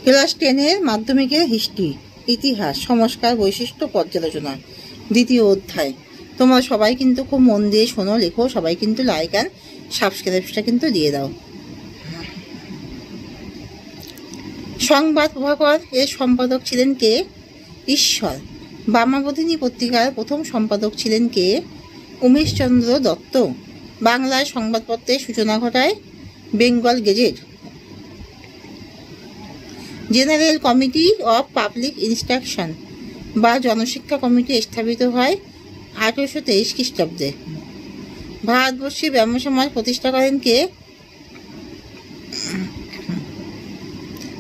Class 10-এর মাধ্যমিকের history, ইতিহাস, সংস্কার, বৈশিষ্ট্য, পর্যালোচনা, দ্বিতীয় অধ্যায়। তোমরা সবাই কিন্তু খুব মন দিয়ে শোনো, লেখো, সবাই কিন্তু লাইক অ্যান্ড সাবস্ক্রাইবটা কিন্তু দিয়ে দাও। সংবাদ প্রভাকর এর সম্পাদক ছিলেন কে? ঈশ্বর। বামাবোধিনী পত্রিকার প্রথম সম্পাদক ছিলেন কে? উমেশচন্দ্র দত্ত। বাংলায় সংবাদপত্রের সূচনা ঘটায় Bengal gazette. General committee of public instruction বা জনশিক্ষা কমিটি স্থাপিত হয় 1823 খ্রিস্টাব্দে। ভারতবর্ষে ব্রাহ্ম সমাজ প্রতিষ্ঠা করেন কে?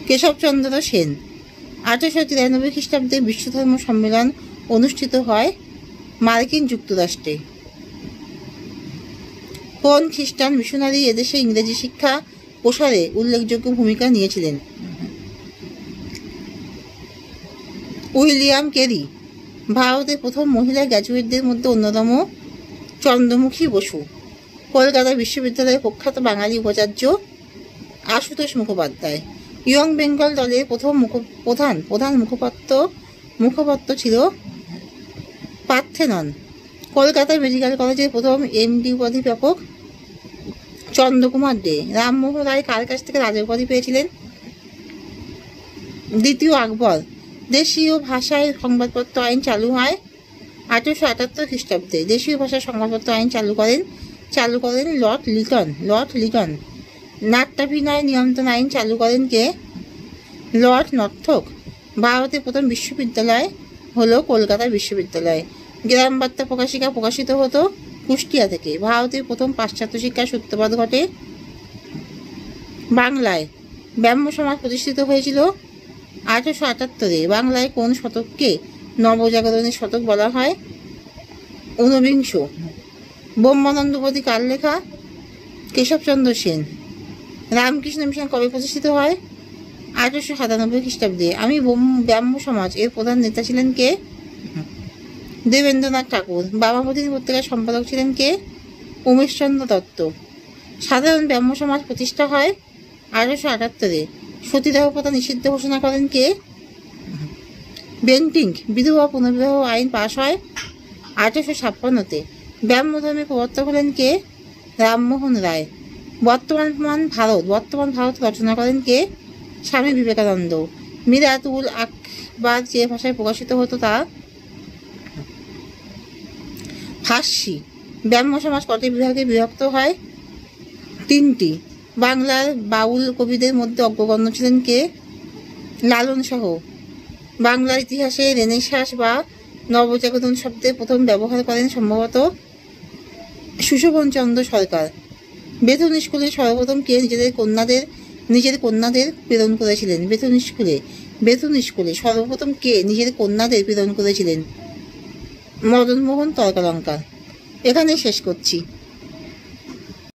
কেশবচন্দ্র সেন। 1893 খ্রিস্টাব্দে বিশ্বধর্ম সম্মেলন অনুষ্ঠিত হয় মার্কিন যুক্তরাষ্ট্রে। কোন খ্রিস্টান মিশনারি এদেশে ইংরেজি শিক্ষা প্রসারে উল্লেখযোগ্য ভূমিকা নিয়েছিলেন? William Carey. ভারতের প্রথম মহিলা গ্র্যাজুয়েটদের মধ্যে অন্যতম চন্দ্রমুখী বসু। কলকাতা বিশ্ববিদ্যালয়ের প্রখ্যাত বাঙালি উপাচার্য আশুতোষ মুখোপাধ্যায়। ইয়ং বেঙ্গল দলের প্রথম প্রধান মুখপাত্র ছিল পার্থেনন। কলকাতা মেডিকেল কলেজের প্রথম এমডি উপাধি প্রাপক চন্দ্রকুমার দে। রামমোহন রায় কার কাছ থেকে রাজা উপাধি পেয়েছিলেন? দ্বিতীয় আকবর। দেশীয় ভাষায় সংবাদপত্র আইন চালু হয় 1878 খ্রিস্টাব্দে। দেশীয় ভাষায় সংবাদপত্র আইন চালু করেন লর্ড লিটন। নাট্যাভিনয় নিয়ন্ত্রণ আইন চালু করেন কে? লর্ড নর্থক। ভারতের প্রথম বিশ্ববিদ্যালয় হলো কলকাতা বিশ্ববিদ্যালয়। গ্রাম বার্তা প্রকাশিকা প্রকাশিত হতো কুষ্টিয়া থেকে। ভারতের প্রথম পাশ্চাত্য শিক্ষার সূত্রপাত ঘটে বাংলায়। ব্রাহ্ম সমাজ প্রতিষ্ঠিত হয়েছিল 1878-এ। বাংলায় কোন শতককে নবজাগরণের শতক বলা হয়? 19। ব্রহ্মানন্দ উপাধি কার লেখা? কেশবচন্দ্র সেন। রামকৃষ্ণ মিশন কবে প্রতিষ্ঠিত হয়? 1897 খ্রিস্টাব্দে। ব্রাহ্ম সমাজ এর প্রধান নেতা ছিলেন কে? দেবেন্দ্রনাথ ঠাকুর। বামাবোধিনী পত্রিকার সম্পাদক ছিলেন কে? উমেশচন্দ্র দত্ত। সাধারণ ব্রাহ্ম সমাজ প্রতিষ্ঠা হয় 1878-এ। সতীদাহ প্রথা নিষিদ্ধ ঘোষণা করেন কে? বেন্টিঙ্ক। বিধবা পুনর্বিবাহ আইন পাশ হয় 1856-তে। ব্রাহ্ম ধর্মের প্রবর্তক হলেন কে? রামমোহন রায়। বর্তমান ভারত রচনা করেন কে? স্বামী বিবেকানন্দ। মিরাতুল আখবার যে ভাষায় প্রকাশিত হতো তা ফার্সি। ব্রাহ্ম সমাজ কটি বিভাগে বিভক্ত হয়? 3টি। বাংলার বাউল কবিদের মধ্যে অগ্রগণ্য ছিলেন কে? লালন শাহ। বাংলার ইতিহাসে রেনেসাঁস বা নবজাগরণ শব্দের প্রথম ব্যবহার করেন সম্ভবত সুশোভনচন্দ্র সরকার। বেথুন স্কুলে সর্বপ্রথম কে নিজের কন্যাদের প্রেরণ করেছিলেন? বেথুন স্কুলে সর্বপ্রথম কে নিজের কন্যাদের প্রেরণ করেছিলেন? মদনমোহন তর্কালঙ্কার। এখানে শেষ করছি।